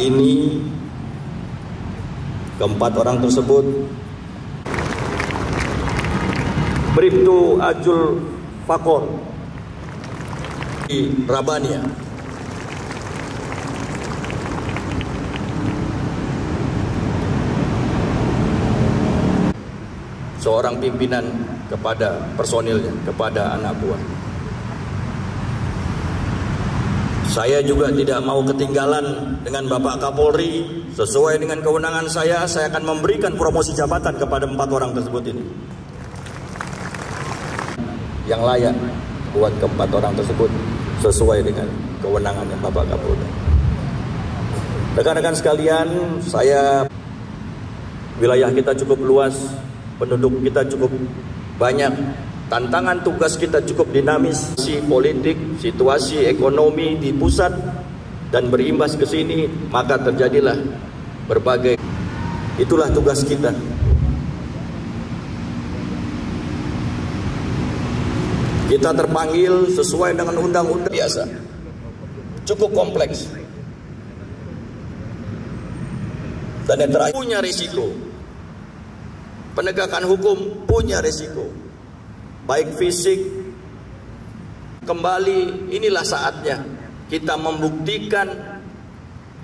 ini keempat orang tersebut Bribtu Ajul Fakor di Rabania. Seorang pimpinan kepada personilnya, kepada anak buah. Saya juga tidak mau ketinggalan dengan Bapak Kapolri. Sesuai dengan kewenangan saya akan memberikan promosi jabatan kepada 4 orang tersebut ini. Yang layak buat ke-4 orang tersebut sesuai dengan kewenangannya Bapak Kapolri. Rekan-rekan sekalian, wilayah kita cukup luas, penduduk kita cukup banyak, tantangan tugas kita cukup dinamis, situasi politik, situasi ekonomi di pusat dan berimbas ke sini, maka terjadilah berbagai. Itulah tugas kita. Kita terpanggil sesuai dengan undang-undang biasa. Cukup kompleks. Dan yang terakhir, punya risiko. Penegakan hukum punya risiko. Baik fisik. Kembali, inilah saatnya kita membuktikan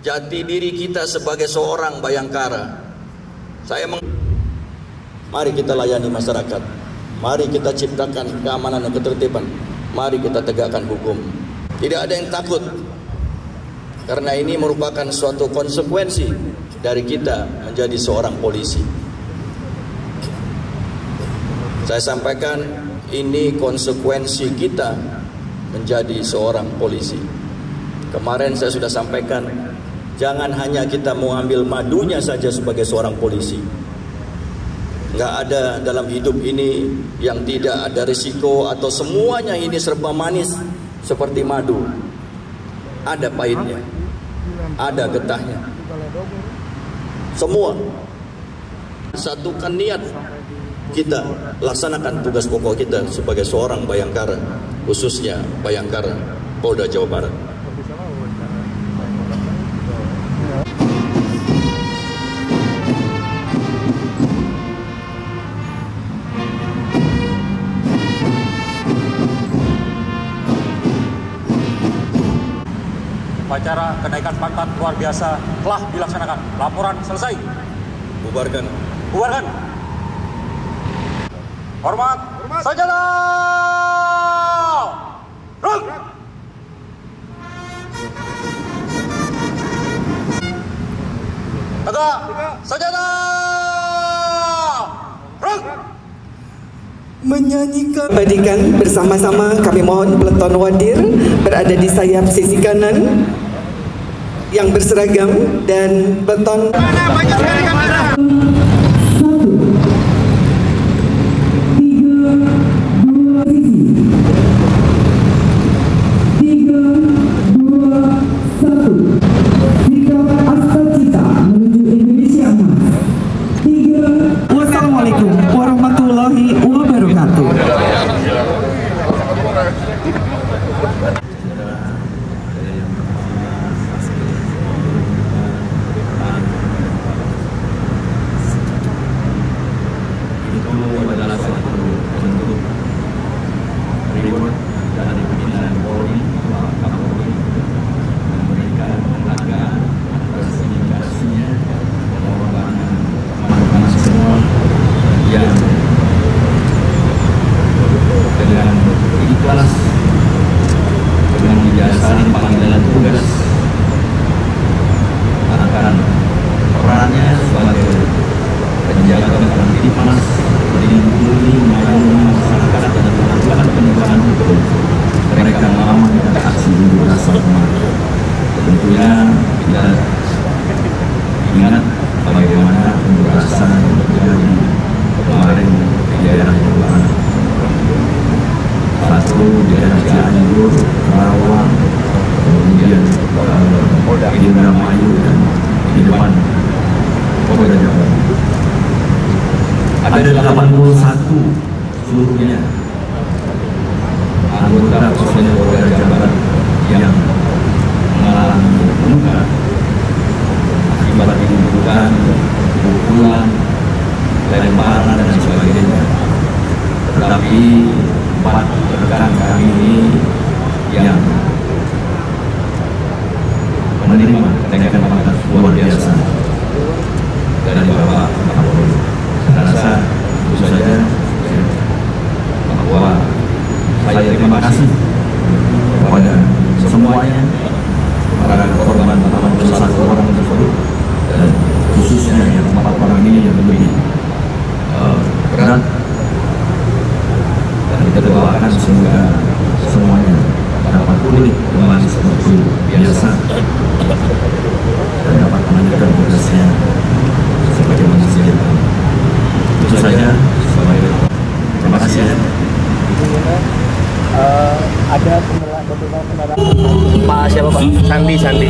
jati diri kita sebagai seorang Bayangkara. Mari kita layani masyarakat. Mari kita ciptakan keamanan dan ketertiban. Mari kita tegakkan hukum. Tidak ada yang takut. Karena ini merupakan suatu konsekuensi dari kita menjadi seorang polisi. Saya sampaikan, ini konsekuensi kita menjadi seorang polisi. Kemarin saya sudah sampaikan, jangan hanya kita mau ambil madunya saja sebagai seorang polisi. Nggak ada dalam hidup ini yang tidak ada risiko atau semuanya ini serba manis seperti madu. Ada pahitnya, ada getahnya. Semua satukan niat kita laksanakan tugas pokok kita sebagai seorang Bayangkara, khususnya Bayangkara Polda Jawa Barat. Upacara kenaikan pangkat luar biasa telah dilaksanakan. Laporan selesai. Bubarkan. Bubarkan. Hormat. Sajadah. Ruk. Tegak. Sajadah. Ruk. Menyanyikan Badikan bersama-sama, kami mohon peleton wadir berada di sayap sisi kanan yang berseragam dan peleton Wassalamualaikum warahmatullahi wabarakatuh. Itu adalah satu bentuk reward dari pimpinan Polri, Pak Kapolri, memberikan penghargaan atas dedikasinya, pengorbanan teman-teman semua yang dengan ikhlas, dengan didasari panggilan tugas akan perannya sebagai penjaga ketertiban, melindungi, mengayomi masyarakat dan melakukan penegakan hukum. Mereka mau aksi unjuk rasa kemarin. Tentunya kita ingat bagaimana unjuk rasa terjadi kemarin di daerah Jawa Barat. Satu di daerah Cianjur, Karawang, kemudian Indramayu dan di depan Polda Jawa Barat. Ada 81 seluruhnya anggota personil Polda Jawa Barat yang mengalami luka kenaikan pangkat luar biasa dari Bapak Kapolri. Saya rasa itu saja bahwa saya terima kasih kepada semuanya, para korban 81 orang tersebut, dan khususnya yang 4 orang ini yang lebih berat. Dan kita doakan semoga semuanya dapat pulih kembali seperti biasa dan dapat melanjutkan tugasnya sebagai manusia. Itu saja. Terima kasih. Ada kendaraan Pak siapa Pak? Sandi.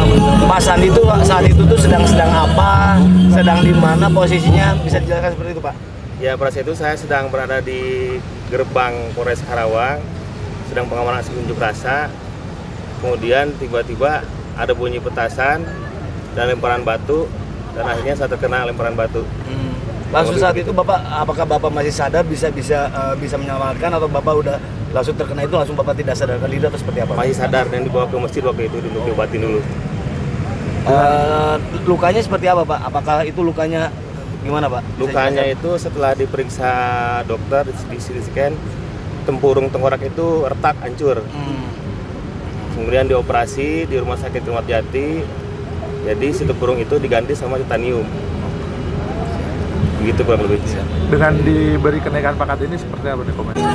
Pak Sandi itu saat itu tuh sedang apa? Sedang di mana posisinya? Bisa dijelaskan seperti itu Pak? Ya, pada saat itu saya sedang berada di gerbang Polres Karawang, sedang pengamanan aksi unjuk rasa. Kemudian tiba-tiba ada bunyi petasan dan lemparan batu, dan akhirnya saya terkena lemparan batu. Langsung saat itu Bapak, apakah Bapak masih sadar bisa menyelamatkan, atau Bapak udah langsung terkena itu langsung Bapak tidak sadarkan diri atau seperti apa? Masih sadar dan dibawa ke masjid waktu itu untuk diobatin dulu. Lukanya seperti apa Pak? Apakah itu lukanya gimana Pak? Lukanya itu setelah diperiksa dokter di CT scan, tempurung tengkorak itu retak, hancur. Kemudian dioperasi di Rumah Sakit Keramat Jati. Jadi si tempurung itu diganti sama titanium. Begitu kurang lebih. Dengan diberi kenaikan pangkat ini seperti apa nih komentar?